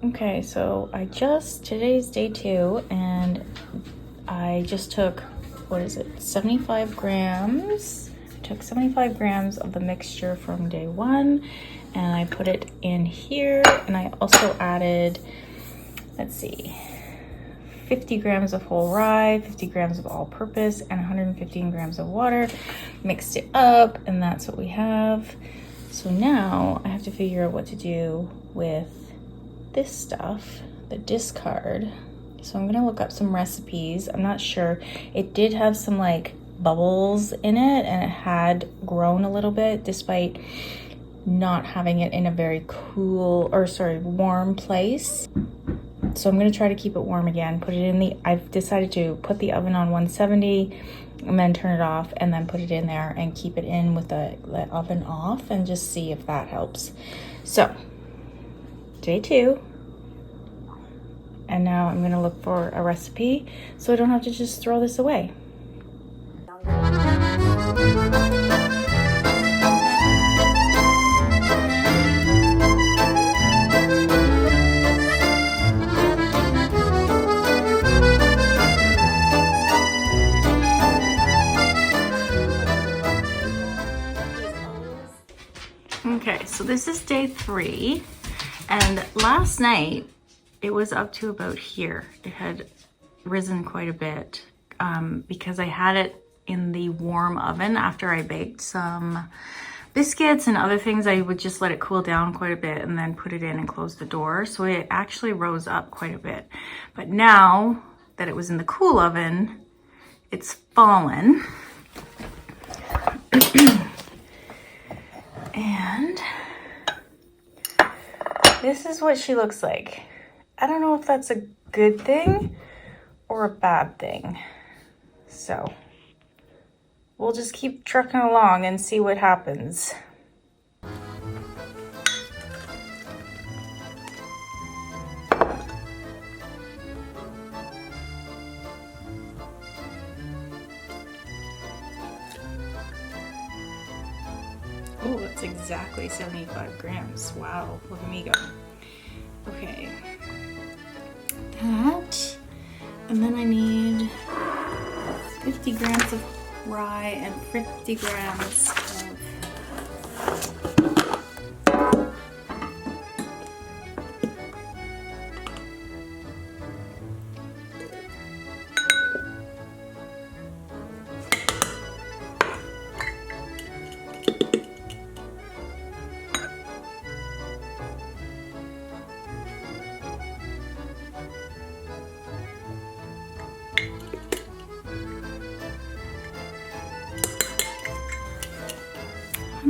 Okay, so today's day 2, and I just took, 75 grams. I took 75 grams of the mixture from day 1, and I put it in here, and I also added, 50 grams of whole rye, 50 grams of all-purpose, and 115 grams of water. Mixed it up, and that's what we have. So now I have to figure out what to do with this stuff, the discard. So I'm gonna look up some recipes. I'm not sure. It did have some like bubbles in it, and it had grown a little bit despite not having it in a very warm place. So I'm gonna try to keep it warm again. I've decided to put the oven on 170 and then turn it off, and then put it in there and keep it in with the oven off, and just see if that helps. So day 2, and now I'm gonna look for a recipe so I don't have to just throw this away. Okay, so this is day 3, and last night it was up to about here. It had risen quite a bit because I had it in the warm oven after I baked some biscuits and other things. I would just let it cool down quite a bit and then put it in and close the door. So it actually rose up quite a bit. But now that it was in the cool oven, it's fallen. And this is what she looks like. I don't know if that's a good thing or a bad thing. So we'll just keep trucking along and see what happens. Oh, that's exactly 75 grams. Wow, look at me go. Okay. That. And then I need 50 grams of rye and 50 grams of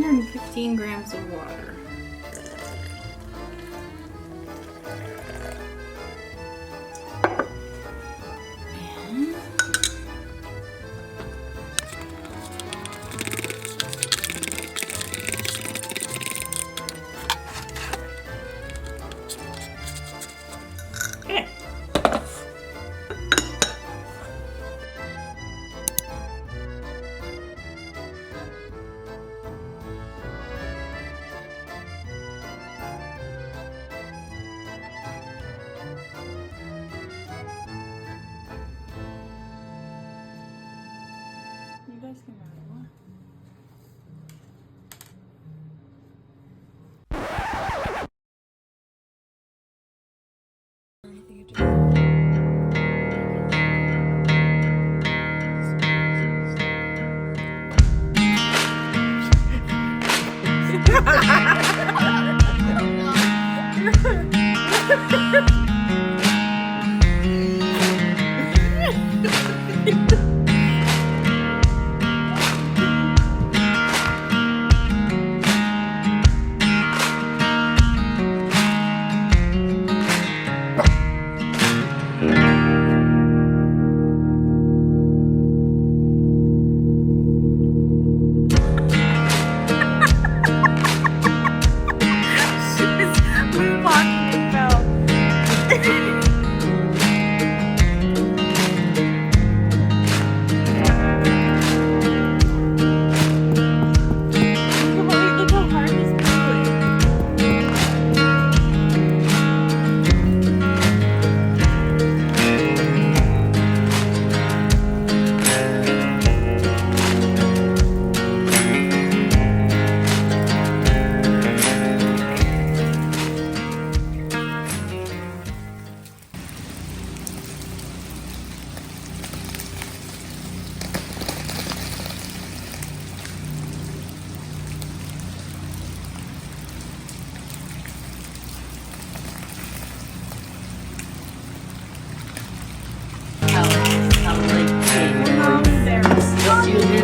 and 15 grams of water. Okay. You guys can run more.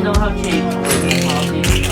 still have change for the holidays,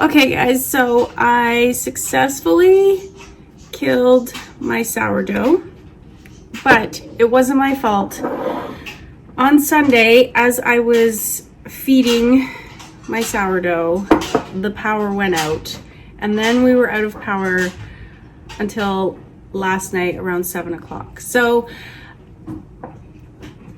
Okay guys, so I successfully killed my sourdough, but it wasn't my fault. On Sunday, as I was feeding my sourdough, the power went out, and then we were out of power until last night around 7 o'clock. So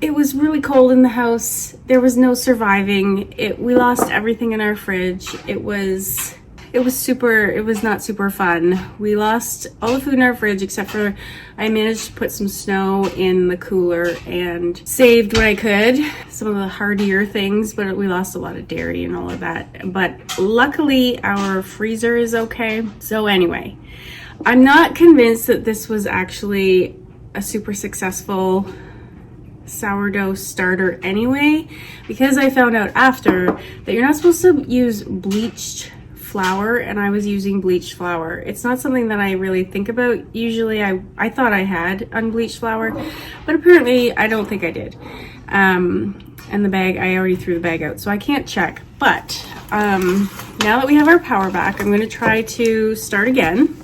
it was really cold in the house. There was no surviving. We lost everything in our fridge. It was not super fun. We lost all the food in our fridge except for I managed to put some snow in the cooler and saved what I could, some of the hardier things, but we lost a lot of dairy and all of that. But luckily our freezer is okay. So anyway, I'm not convinced that this was actually a super successful sourdough starter anyway, because I found out after that you're not supposed to use bleached flour, and I was using bleached flour. It's not something that I really think about. Usually I thought I had unbleached flour, but apparently I don't think I did. And the bag, I already threw the bag out, so I can't check. But now that we have our power back, I'm going to try to start again,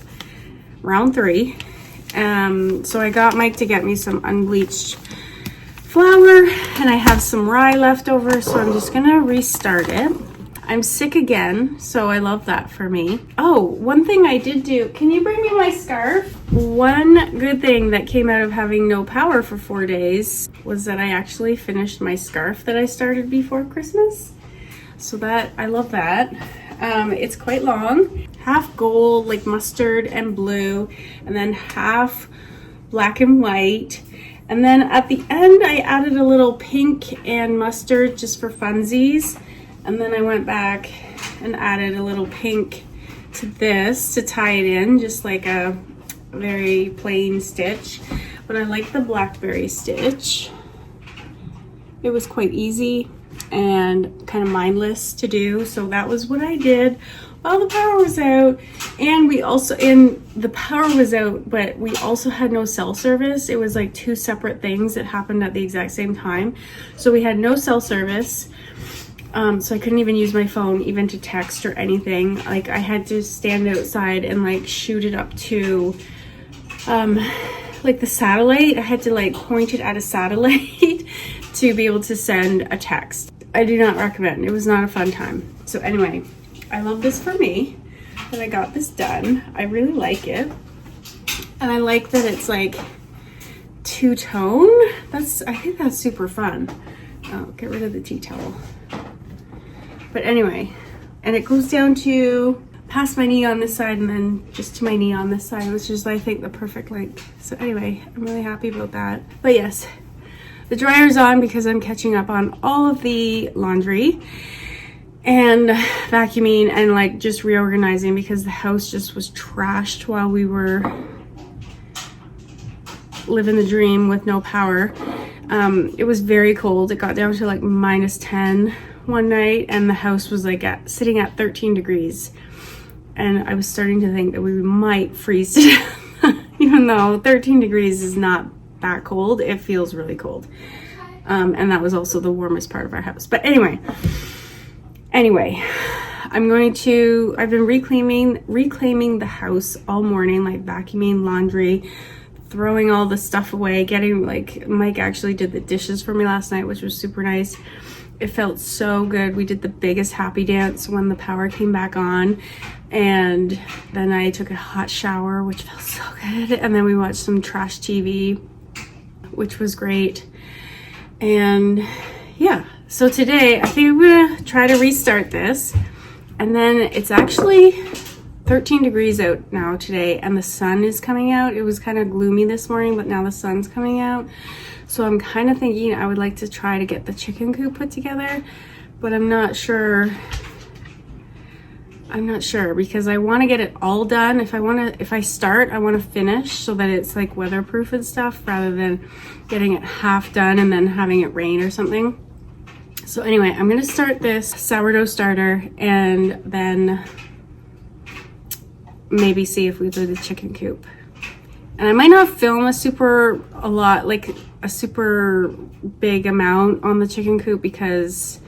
round 3. So I got Mike to get me some unbleached flour, and I have some rye left over, so I'm just gonna restart it. I'm sick again, so I love that for me. Oh, one thing I did do, can you bring me my scarf? One good thing that came out of having no power for 4 days was that I actually finished my scarf that I started before Christmas. So that, I love that. It's quite long, half gold, like mustard and blue, and then half black and white. And then at the end, I added a little pink and mustard just for funsies. And then I went back and added a little pink to this to tie it in, just like a very plain stitch. But I like the blackberry stitch. It was quite easy and kind of mindless to do. So that was what I did while the power was out. And the power was out, but we also had no cell service. It was like 2 separate things that happened at the exact same time. So we had no cell service. So I couldn't even use my phone even to text or anything. Like I had to stand outside and like shoot it up to like the satellite. I had to like point it at a satellite to be able to send a text. I do not recommend. It was not a fun time. So anyway, I love this for me, that I got this done. I really like it. And I like that it's like 2-tone. I think that's super fun. Oh, get rid of the tea towel. But anyway, and it goes down to past my knee on this side and then just to my knee on this side, which is I think the perfect length. So anyway, I'm really happy about that. But yes, the dryer's on because I'm catching up on all of the laundry and vacuuming and like just reorganizing because the house just was trashed while we were living the dream with no power. It was very cold. It got down to like -10 one night and the house was like sitting at 13 degrees. And I was starting to think that we might freeze to death. Even though 13 degrees is not that cold, it feels really cold. And that was also the warmest part of our house. But anyway, I've been reclaiming the house all morning, like vacuuming, laundry, throwing all the stuff away, Mike actually did the dishes for me last night, which was super nice. It felt so good. We did the biggest happy dance when the power came back on, and then I took a hot shower, which felt so good, and then we watched some trash TV, which was great. And yeah, so today I think I'm gonna try to restart this, and then it's actually 13 degrees out now today, and the sun is coming out. It was kind of gloomy this morning, but now the sun's coming out. So I'm kind of thinking I would like to try to get the chicken coop put together, but I'm not sure because I want to get it all done. If I start, I want to finish so that it's like weatherproof and stuff, rather than getting it half done and then having it rain or something. So anyway, I'm gonna start this sourdough starter and then maybe see if we do the chicken coop. And I might not film a super big amount on the chicken coop because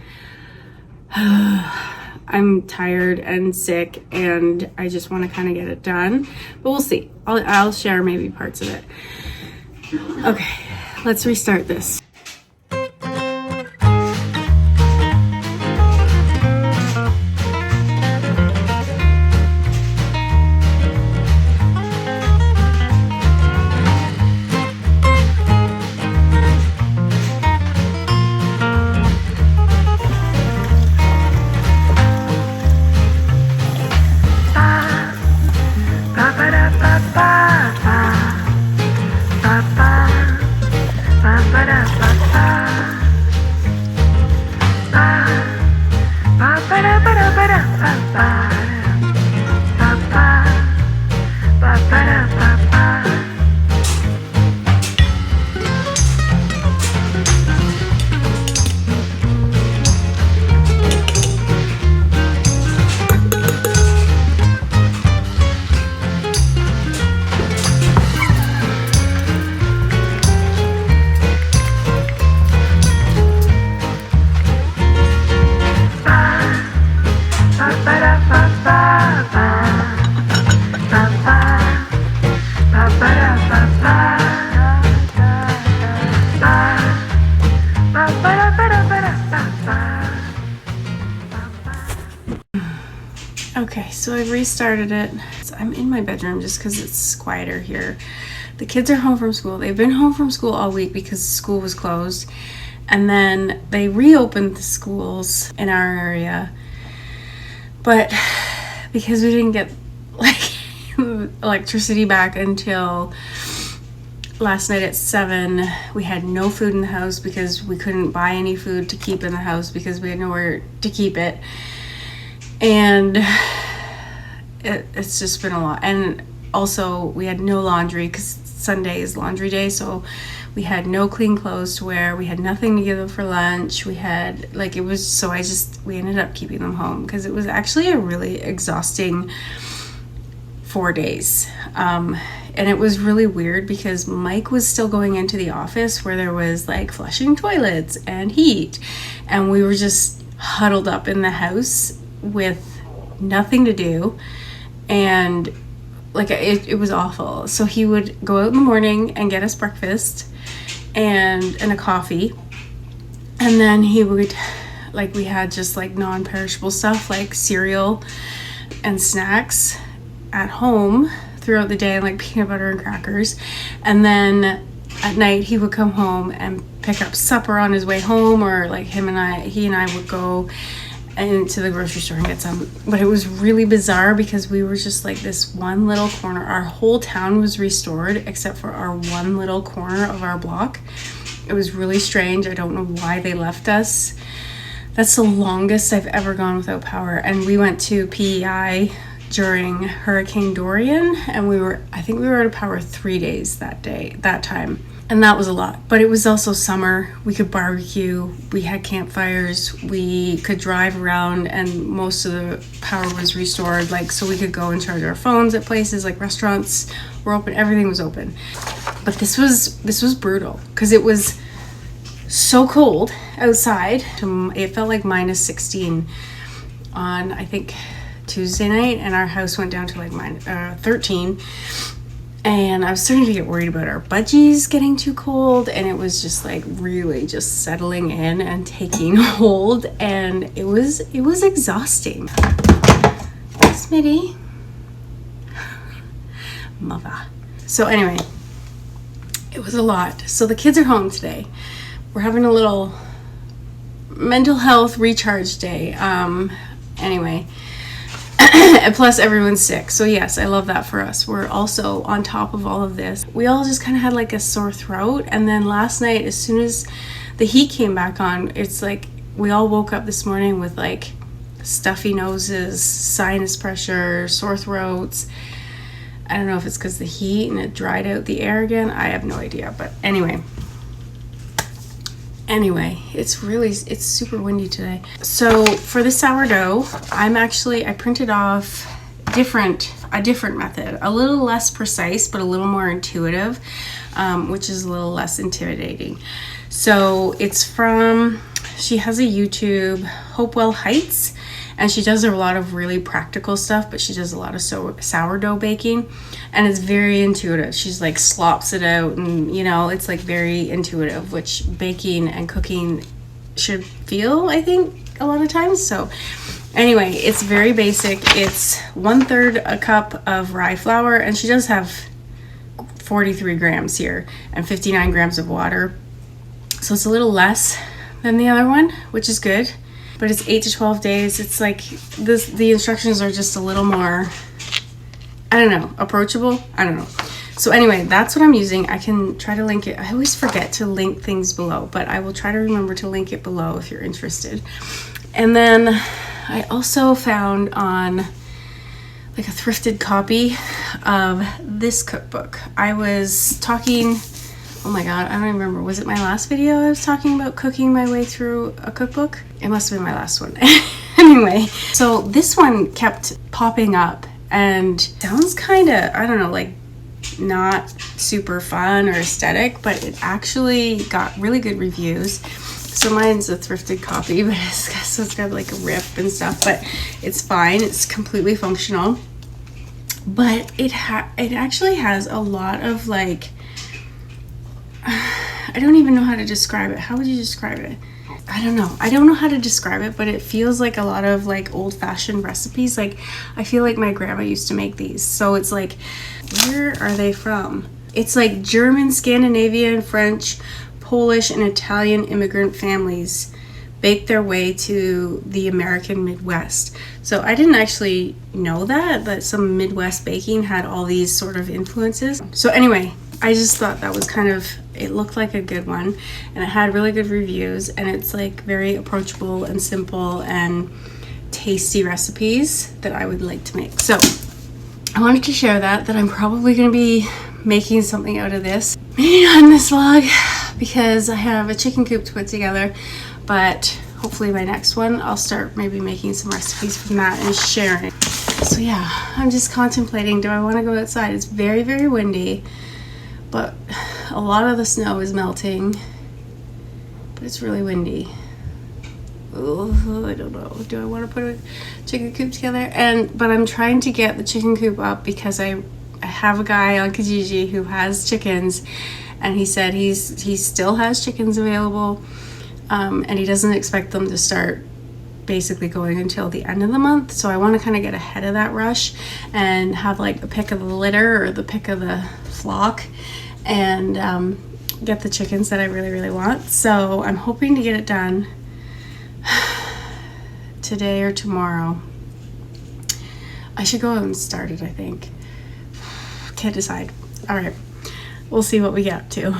I'm tired and sick and I just want to kind of get it done, but we'll see. I'll share maybe parts of it. Okay, let's restart this. Okay, so I've restarted it. So I'm in my bedroom just because it's quieter here. The kids are home from school. They've been home from school all week because school was closed. And then they reopened the schools in our area. But because we didn't get electricity back until last night at 7, we had no food in the house because we couldn't buy any food to keep in the house because we had nowhere to keep it. And it's just been a lot. And also we had no laundry because Sunday is laundry day, so we had no clean clothes to wear. We had nothing to give them for lunch. We had we ended up keeping them home because it was actually a really exhausting 4 days. And it was really weird because Mike was still going into the office where there was like flushing toilets and heat, and we were just huddled up in the house with nothing to do, and it was awful. So he would go out in the morning and get us breakfast and a coffee, and then he would we had just non-perishable stuff like cereal and snacks at home throughout the day, and peanut butter and crackers, and then at night he would come home and pick up supper on his way home, or he and I would go into the grocery store and get some. But it was really bizarre because we were just this one little corner. Our whole town was restored except for our one little corner of our block. It was really strange. I don't know why they left us. That's the longest I've ever gone without power. And we went to PEI during Hurricane Dorian, and I think we were out of power 3 days that time. And that was a lot, but it was also summer. We could barbecue, we had campfires, we could drive around, and most of the power was restored, so we could go and charge our phones at places like restaurants were open, everything was open. But this was brutal because it was so cold outside. It felt like minus 16 on, I think, Tuesday night, and our house went down to 13. And I was starting to get worried about our budgies getting too cold, and it was just really just settling in and taking hold, and it was exhausting. Smitty. Mother. So anyway, it was a lot. So the kids are home today. We're having a little mental health recharge day. Anyway, And plus everyone's sick. So yes, I love that for us. We're also on top of all of this. We all just kind of had like a sore throat. And then last night, as soon as the heat came back on, it's like we all woke up this morning with like stuffy noses, sinus pressure, sore throats. I don't know if it's because the heat and it dried out the air again. I have no idea. But anyway, it's super windy today. So for the sourdough, I printed off a different method, a little less precise but a little more intuitive, which is a little less intimidating. So it's she has a YouTube, Hopewell Heights, and she does a lot of really practical stuff, but she does a lot of sourdough baking, and it's very intuitive. She's like slops it out, and you know, it's like very intuitive, which baking and cooking should feel, I think, a lot of times. So anyway, it's very basic. It's 1/3 a cup of rye flour, and she does have 43 grams here and 59 grams of water. So it's a little less than the other one, which is good. But it's 8 to 12 days. It's like the instructions are just a little more, I don't know, approachable. I don't know. So anyway, that's what I'm using. I can try to link it. I always forget to link things below, but I will try to remember to link it below if you're interested. And then I also found on like a thrifted copy of this cookbook. I was talking, oh my god, I don't even remember. Was it my last video I was talking about cooking my way through a cookbook? It must have been my last one. Anyway, so this one kept popping up and sounds kind of, I don't know, like not super fun or aesthetic, but it actually got really good reviews. So mine's a thrifted copy, but it's got like a rip and stuff, but it's fine. It's completely functional. But it actually has a lot of like, I don't even know how to describe it. How would you describe it? I don't know. I don't know how to describe it, but it feels like a lot of like old-fashioned recipes. Like I feel like my grandma used to make these. So it's like, where are they from? It's like German, Scandinavian, French, Polish, and Italian immigrant families baked their way to the American Midwest. So I didn't actually know that some Midwest baking had all these sort of influences. So anyway, I just thought that was kind of, it looked like a good one, and it had really good reviews, and it's like very approachable and simple and tasty recipes that I would like to make. So I wanted to share that I'm probably going to be making something out of this. Maybe not in this vlog because I have a chicken coop to put together, but hopefully my next one I'll start maybe making some recipes from that and sharing. So yeah, I'm just contemplating, do I want to go outside? It's very, very windy, but a lot of the snow is melting, but it's really windy. Oh, I don't know. Do I want to put a chicken coop together? But I'm trying to get the chicken coop up because I have a guy on Kijiji who has chickens, and he said he still has chickens available, and he doesn't expect them to start basically going until the end of the month. So I want to kind of get ahead of that rush and have like the pick of the litter or the pick of the flock, and get the chickens that I really, really want. So I'm hoping to get it done today or tomorrow. I should go out and start it, I think. Can't decide. All right, we'll see what we get up to.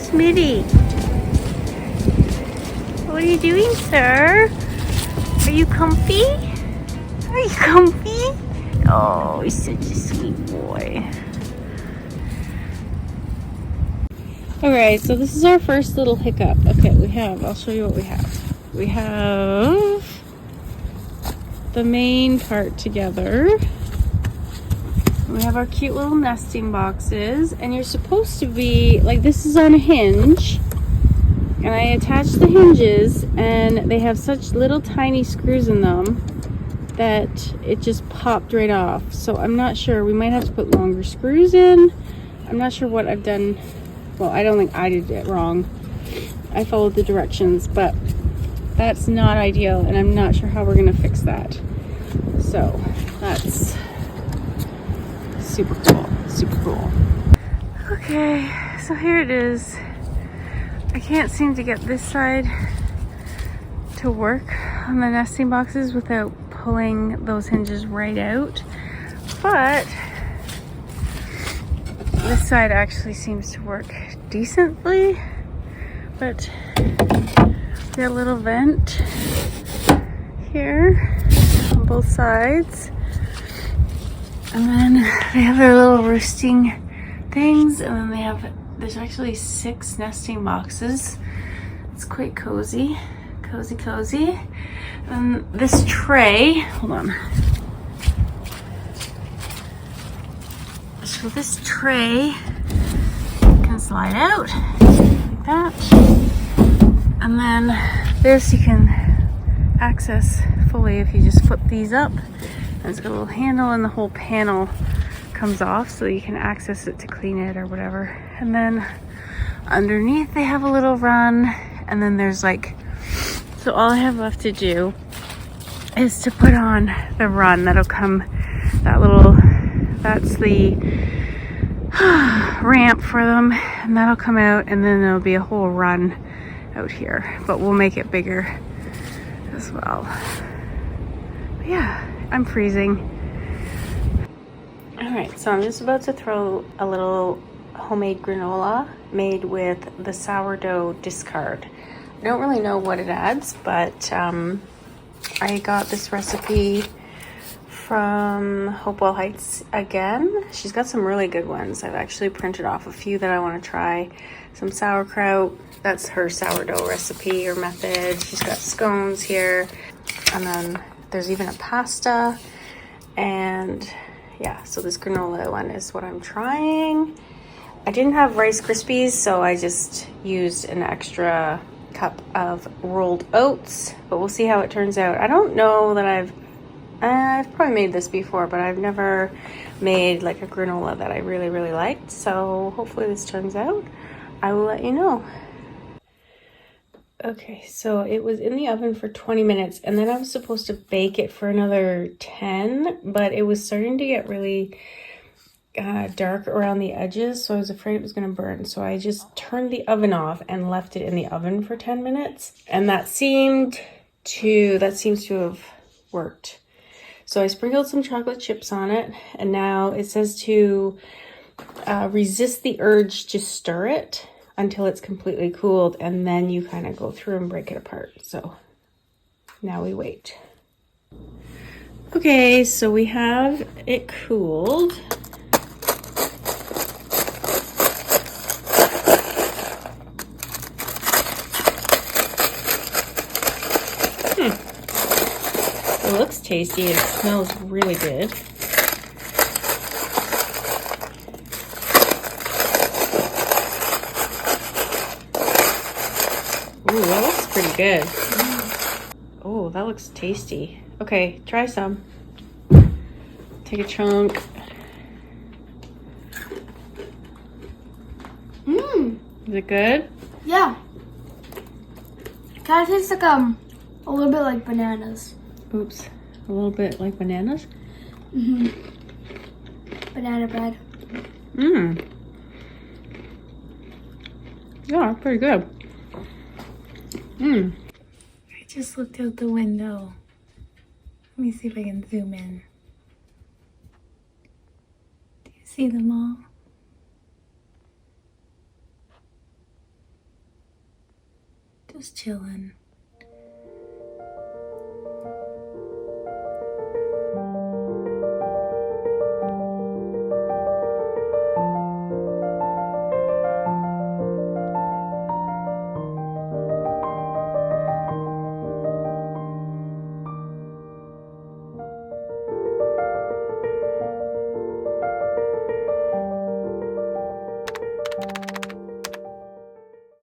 Smitty, what are you doing, sir? Are you comfy? Are you comfy? Oh, he's such a sweet boy. Okay, so this is our first little hiccup. Okay, I'll show you what we have. We have the main part together. We have our cute little nesting boxes, and you're supposed to be, like, this is on a hinge, and I attached the hinges, and they have such little tiny screws in them that it just popped right off. So I'm not sure, we might have to put longer screws in. I'm not sure what I've done. Well, I don't think I did it wrong. I followed the directions, but that's not ideal, and I'm not sure how we're gonna fix that. So that's super cool. Okay, so here it is. I can't seem to get this side to work on the nesting boxes without pulling those hinges right out, but this side actually seems to work decently. But we got a little vent here on both sides, and then they have their little roosting things, and then there's actually 6 nesting boxes. It's quite cozy. And this tray, hold on. So this tray can slide out like that. And then this you can access fully if you just flip these up. And it's got a little handle, and the whole panel comes off so you can access it to clean it or whatever. And then underneath they have a little run, and then there's like, so all I have left to do is to put on the run that'll come, that's the ramp for them, and that'll come out, and then there'll be a whole run out here, but we'll make it bigger as well. But yeah, I'm freezing. All right, so I'm just about to throw a little homemade granola made with the sourdough discard. I don't really know what it adds, but I got this recipe from Hopewell Heights again. She's got some really good ones. I've actually printed off a few that I want to try. Some sauerkraut, that's her sourdough recipe or method. She's got scones here, and then there's even a pasta. And yeah, so this granola one is what I'm trying. I didn't have Rice Krispies, so I just used an extra cup of rolled oats, but we'll see how it turns out. I don't know that I've probably made this before, but I've never made like a granola that I really liked, so hopefully this turns out. I will let you know. Okay, so it was in the oven for 20 minutes, and then I was supposed to bake it for another 10, but it was starting to get really dark around the edges, so I was afraid it was going to burn. So I just turned the oven off and left it in the oven for 10 minutes, and that seems to have worked. So I sprinkled some chocolate chips on it, and now it says to resist the urge to stir it until it's completely cooled, and then you kind of go through and break it apart. So now we wait. Okay, so we have it cooled. It looks tasty. It smells really good. Ooh, that looks pretty good. Oh, that looks tasty. Okay, try some. Take a chunk. Is it good? Yeah. Kind of tastes like a little bit like bananas. Oops, a little bit like bananas? Banana bread. Yeah, pretty good. I just looked out the window. Let me see if I can zoom in. Do you see them all? Just chilling.